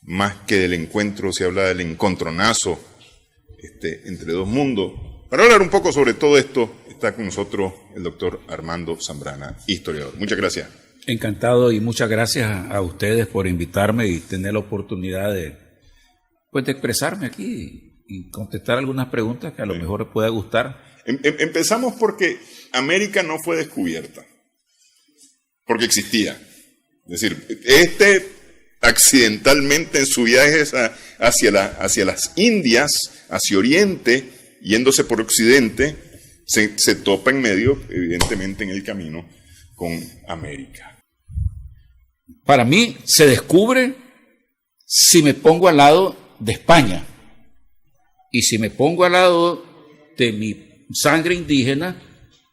más que del encuentro, se habla del encontronazo entre dos mundos. Para hablar un poco sobre todo esto, está con nosotros el doctor Armando Zambrana, historiador. Muchas gracias. Encantado y muchas gracias a ustedes por invitarme y tener la oportunidad de expresarme aquí y contestar algunas preguntas que a lo mejor les pueda gustar. Empezamos porque América no fue descubierta, porque existía. Es decir, accidentalmente en su viaje hacia las Indias, hacia Oriente, yéndose por Occidente, se topa en medio, evidentemente en el camino, con América. Para mí se descubre si me pongo al lado de España y si me pongo al lado de mi sangre indígena,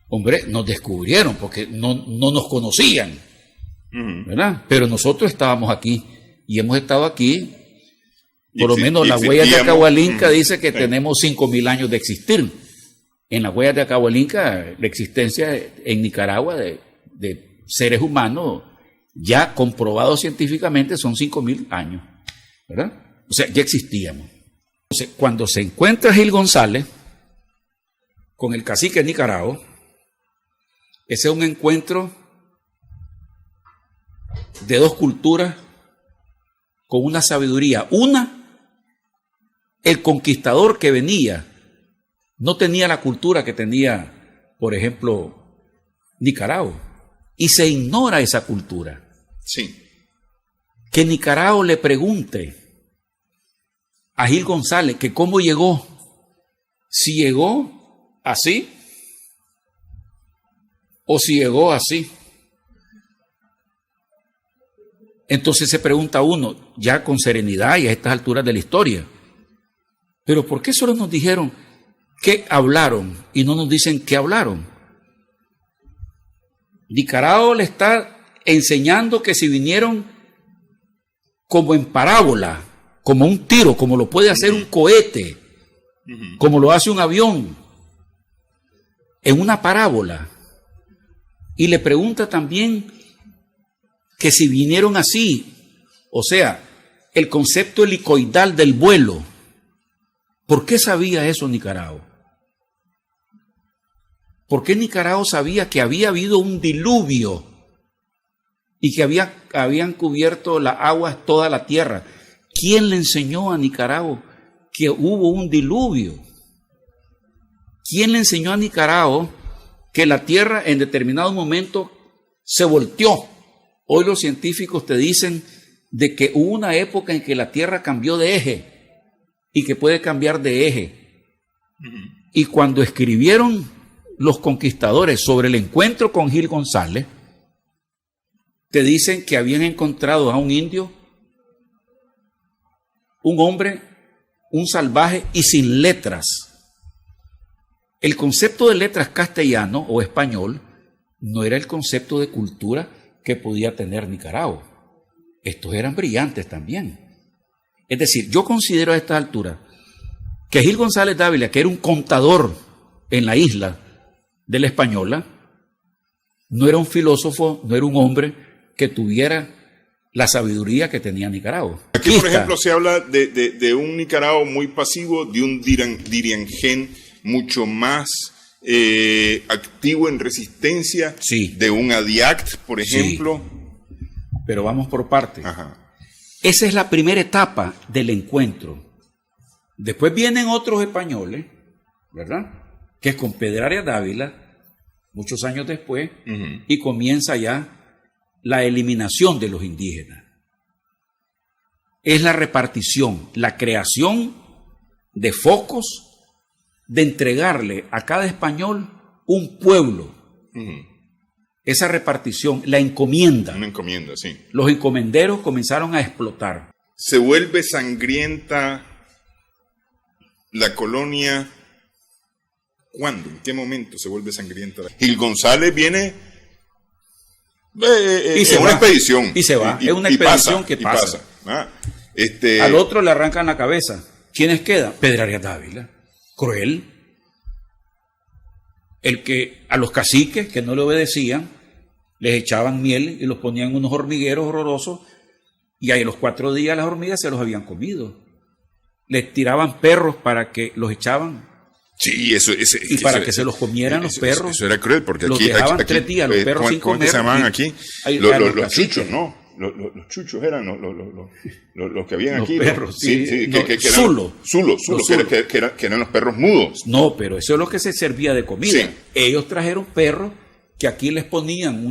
hombre, nos descubrieron porque no nos conocían, ¿verdad? Pero nosotros estábamos aquí y hemos estado aquí, por lo menos las huellas de Acahualinca dice que tenemos 5.000 años de existir. En las huellas de Acahualinca, la existencia en Nicaragua de seres humanos ya comprobados científicamente son 5.000 años, ¿verdad? O sea, ya existíamos. Entonces, cuando se encuentra Gil González con el cacique de Nicaragua, ese es un encuentro de dos culturas con una sabiduría. El conquistador que venía no tenía la cultura que tenía, por ejemplo, Nicaragua, y se ignora esa cultura. Sí. Que Nicaragua le pregunte a Gil González que cómo llegó, si llegó así o si llegó así. Entonces se pregunta uno, ya con serenidad y a estas alturas de la historia, pero ¿por qué solo nos dijeron qué hablaron y no nos dicen qué hablaron? Nicaragua le está enseñando que si vinieron como en parábola, como un tiro, como lo puede hacer un cohete, como lo hace un avión, en una parábola. Y le pregunta también que si vinieron así, o sea, el concepto helicoidal del vuelo. ¿Por qué sabía eso Nicaragua? ¿Por qué Nicaragua sabía que había habido un diluvio y que habían cubierto las aguas toda la tierra? ¿Quién le enseñó a Nicaragua que hubo un diluvio? ¿Quién le enseñó a Nicaragua que la tierra en determinado momento se volteó? Hoy los científicos te dicen de que hubo una época en que la tierra cambió de eje y que puede cambiar de eje. Y cuando escribieron los conquistadores sobre el encuentro con Gil González, te dicen que habían encontrado a un indio, un hombre, un salvaje y sin letras. El concepto de letras castellano o español no era el concepto de cultura que podía tener Nicaragua. Estos eran brillantes también. Es decir, yo considero a esta altura que Gil González Dávila, que era un contador en la isla de la Española, no era un filósofo, no era un hombre que tuviera la sabiduría que tenía Nicaragua. Aquí, por ejemplo, se habla de un Nicaragua muy pasivo, de un Diriangén mucho más activo en resistencia, sí, de un Adiact, por ejemplo. Sí. Pero vamos por partes. Ajá. Esa es la primera etapa del encuentro. Después vienen otros españoles, ¿verdad?, que es con Pedraria Dávila, muchos años después, y comienza ya la eliminación de los indígenas. Es la repartición, la creación de focos, de entregarle a cada español un pueblo. Esa repartición, la encomienda. Una encomienda, sí. Los encomenderos comenzaron a explotar. Se vuelve sangrienta la colonia. ¿Cuándo? ¿En qué momento se vuelve sangrienta? Gil González viene en una expedición. Y se va. Es una expedición que pasa. Al otro le arrancan la cabeza. ¿Quiénes quedan? Pedraria Dávila. Cruel. El que a los caciques que no le obedecían les echaban miel y los ponían en unos hormigueros horrorosos Y ahí los 4 días las hormigas se los habían comido. Les tiraban perros para que los echaban. Sí, y para que se los comieran los perros. Eso era cruel, porque los aquí dejaban 3 días los perros sin comer. ¿Cómo se llamaban aquí? Los chuchos, ¿no? Los chuchos eran los que habían los aquí. Perros, sí. Zulos, que eran los perros mudos. No, pero eso es lo que se servía de comida. Sí. Ellos trajeron perros que aquí les ponían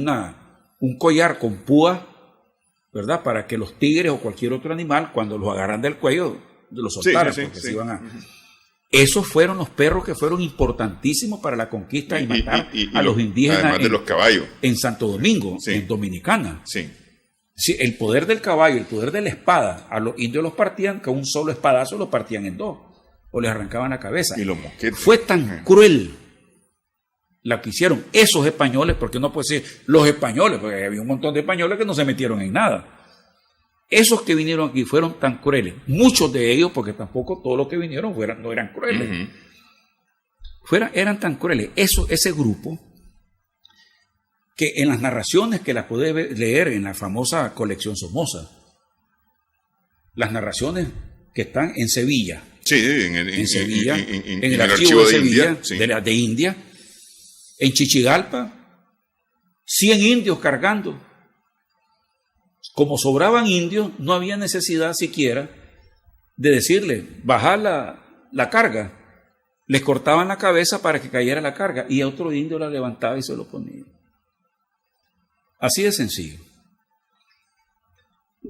un collar con púas, ¿verdad? Para que los tigres o cualquier otro animal, cuando los agarran del cuello, los soltaran, porque se iban a... Esos fueron los perros que fueron importantísimos para la conquista y matar a los indígenas. Además de los caballos. En Santo Domingo, en Dominicana. Sí. Sí, el poder del caballo, el poder de la espada, a los indios los partían, con un solo espadazo los partían en 2, o les arrancaban la cabeza. Y los mosquetes. Fue tan cruel la que hicieron esos españoles, porque no puede decir los españoles, porque había un montón de españoles que no se metieron en nada. Esos que vinieron aquí fueron tan crueles, muchos de ellos, porque tampoco todos los que vinieron no eran crueles, eran tan crueles. Ese grupo, que en las narraciones que las puede leer en la famosa colección Somoza, las narraciones que están en Sevilla, en Sevilla, en el archivo de Sevilla, de India, en Chichigalpa, 100 indios cargando. Como sobraban indios, no había necesidad siquiera de decirle, bajar la carga. Les cortaban la cabeza para que cayera la carga y otro indio la levantaba y se lo ponía. Así de sencillo.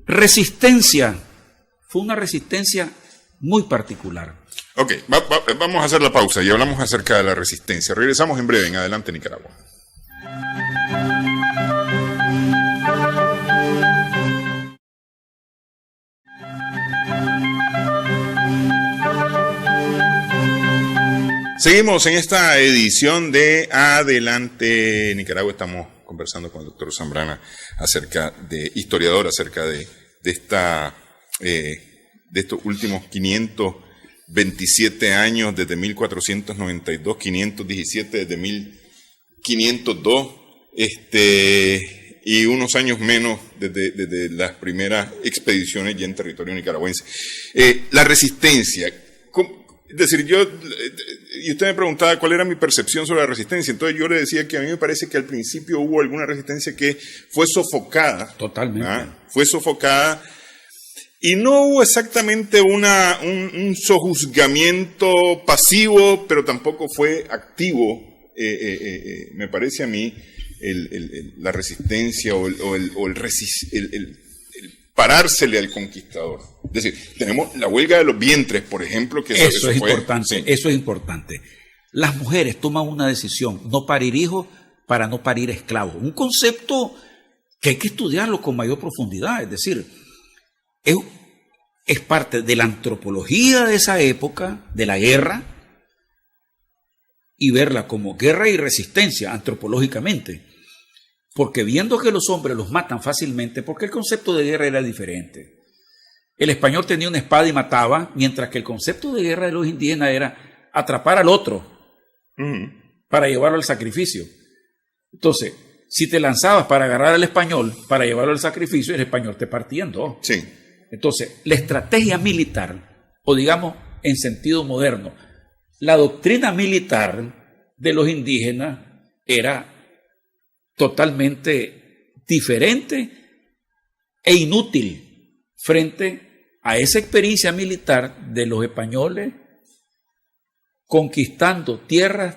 Resistencia. Fue una resistencia muy particular. Ok, vamos a hacer la pausa y hablamos acerca de la resistencia. Regresamos en breve en Adelante Nicaragua. Seguimos en esta edición de Adelante Nicaragua. Estamos conversando con el doctor Zambrana historiador, acerca de estos últimos 527 años, desde 1492, 517 desde 1502, y unos años menos desde las primeras expediciones ya en territorio nicaragüense. La resistencia. Es decir, y usted me preguntaba cuál era mi percepción sobre la resistencia, entonces yo le decía que a mí me parece que al principio hubo alguna resistencia que fue sofocada. Totalmente. Fue sofocada y no hubo exactamente un sojuzgamiento pasivo, pero tampoco fue activo, me parece a mí, la resistencia o el parársele al conquistador. Es decir, tenemos la huelga de los vientres, por ejemplo, que eso es importante. Sí. Eso es importante. Las mujeres toman una decisión, no parir hijos para no parir esclavos. Un concepto que hay que estudiarlo con mayor profundidad. Es decir, es parte de la antropología de esa época, de la guerra, y verla como guerra y resistencia antropológicamente. Porque viendo que los hombres los matan fácilmente, porque el concepto de guerra era diferente. El español tenía una espada y mataba, mientras que el concepto de guerra de los indígenas era atrapar al otro para llevarlo al sacrificio. Entonces, si te lanzabas para agarrar al español, para llevarlo al sacrificio, el español te partía en 2. Sí. Entonces, la estrategia militar, o digamos en sentido moderno, la doctrina militar de los indígenas era totalmente diferente e inútil frente a esa experiencia militar de los españoles conquistando tierras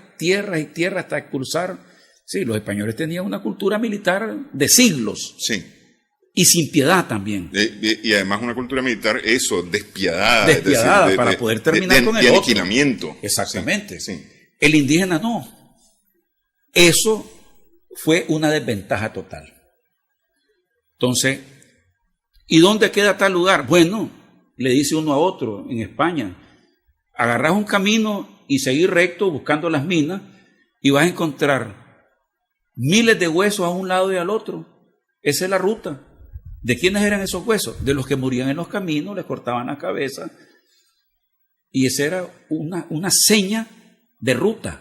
hasta cruzar. Sí, los españoles tenían una cultura militar de siglos. Sí. Y sin piedad también. Y además una cultura militar, despiadada. Despiadada, es decir, para poder terminar con el otro. Aniquilamiento. Exactamente. Sí. El indígena no. Eso fue una desventaja total. Entonces, ¿y dónde queda tal lugar? Bueno, le dice uno a otro en España, agarrás un camino y seguir recto buscando las minas y vas a encontrar miles de huesos a un lado y al otro. Esa es la ruta. ¿De quiénes eran esos huesos? De los que morían en los caminos, les cortaban la cabeza. Y esa era una seña de ruta.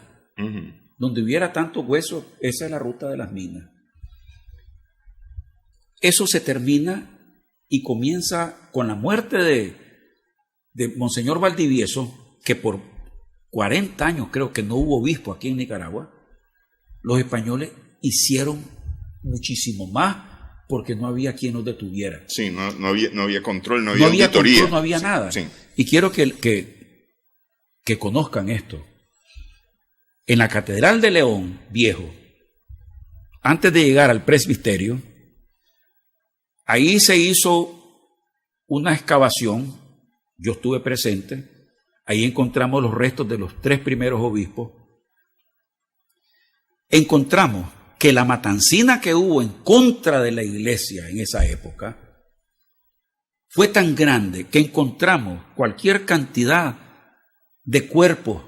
Donde hubiera tantos huesos, esa es la ruta de las minas. Eso se termina y comienza con la muerte de Monseñor Valdivieso, que por 40 años creo que no hubo obispo aquí en Nicaragua. Los españoles hicieron muchísimo más porque no había quien los detuviera. Sí, no había control, no había auditoría. Control, no había nada. Sí. Y quiero que conozcan esto. En la Catedral de León Viejo, antes de llegar al presbiterio, ahí se hizo una excavación, yo estuve presente, ahí encontramos los restos de los 3 primeros obispos. Encontramos que la matancina que hubo en contra de la iglesia en esa época fue tan grande que encontramos cualquier cantidad de cuerpos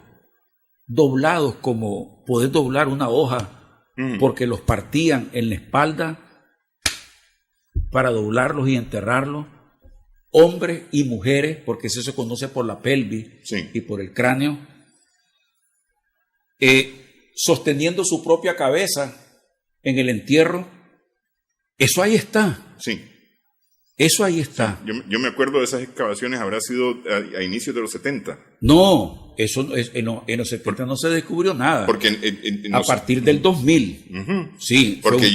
doblados como poder doblar una hoja, porque los partían en la espalda para doblarlos y enterrarlos, hombres y mujeres, porque eso se conoce por la pelvis y por el cráneo, sosteniendo su propia cabeza en el entierro. Eso ahí está. Sí. Eso ahí está. Yo me acuerdo de esas excavaciones, habrá sido a inicios de los 70. No, eso en los 70 no se descubrió nada. Porque a partir del 2000. Sí, porque fue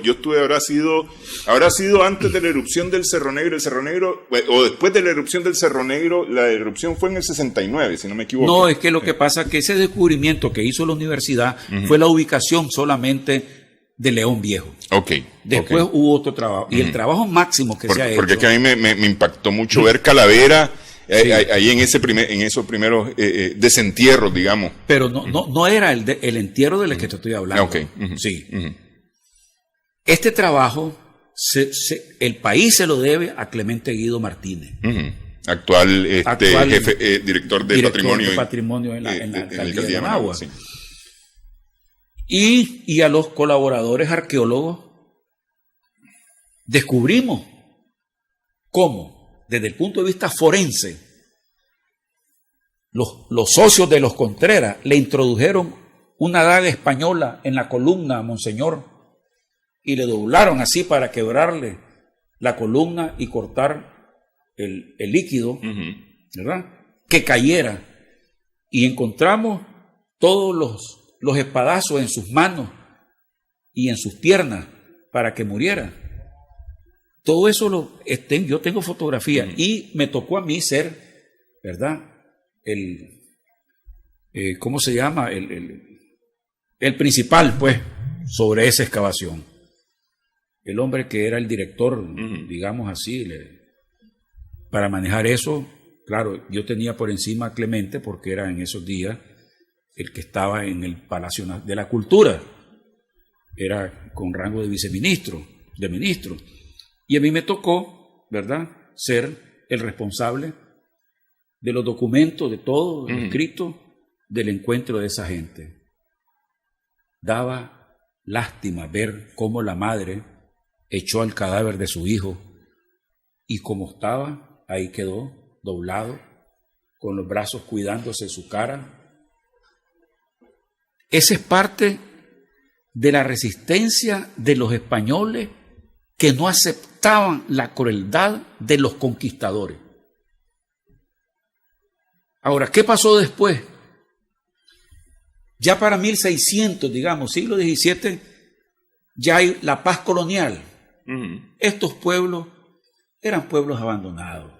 yo estuve, habrá sido antes de la erupción del Cerro Negro. El Cerro Negro, o después de la erupción del Cerro Negro, la erupción fue en el 69, si no me equivoco. No, es que lo que pasa es que ese descubrimiento que hizo la universidad fue la ubicación solamente de León Viejo. Después hubo otro trabajo. Y el trabajo máximo que se ha hecho. Porque es que a mí me impactó mucho ver Calavera ahí en esos primeros desentierros, digamos. Pero no era el entierro del que te estoy hablando. Sí. Este trabajo, el país se lo debe a Clemente Guido Martínez. Actual jefe, director de patrimonio en la alcaldía de Managua. Sí. Y a los colaboradores arqueólogos descubrimos cómo, desde el punto de vista forense, los socios de los Contreras le introdujeron una daga española en la columna a Monseñor y le doblaron así para quebrarle la columna y cortar el líquido, ¿verdad?, que cayera. Y encontramos todos los espadazos en sus manos y en sus piernas para que muriera. Todo eso yo tengo fotografía y me tocó a mí ser, ¿verdad?, ¿cómo se llama? El principal, pues, sobre esa excavación. El hombre que era el director, digamos así, para manejar eso. Claro, yo tenía por encima a Clemente porque era en esos días el que estaba en el Palacio de la Cultura, era con rango de viceministro, de ministro, y a mí me tocó, ¿verdad?, ser el responsable de los documentos, de todo, el escrito del encuentro de esa gente. Daba lástima ver cómo la madre echó al cadáver de su hijo y como estaba, ahí quedó, doblado, con los brazos cuidándose su cara. Esa es parte de la resistencia de los españoles que no aceptaban la crueldad de los conquistadores. Ahora, ¿qué pasó después? Ya para 1600, digamos, siglo XVII, ya hay la paz colonial. Estos pueblos eran pueblos abandonados.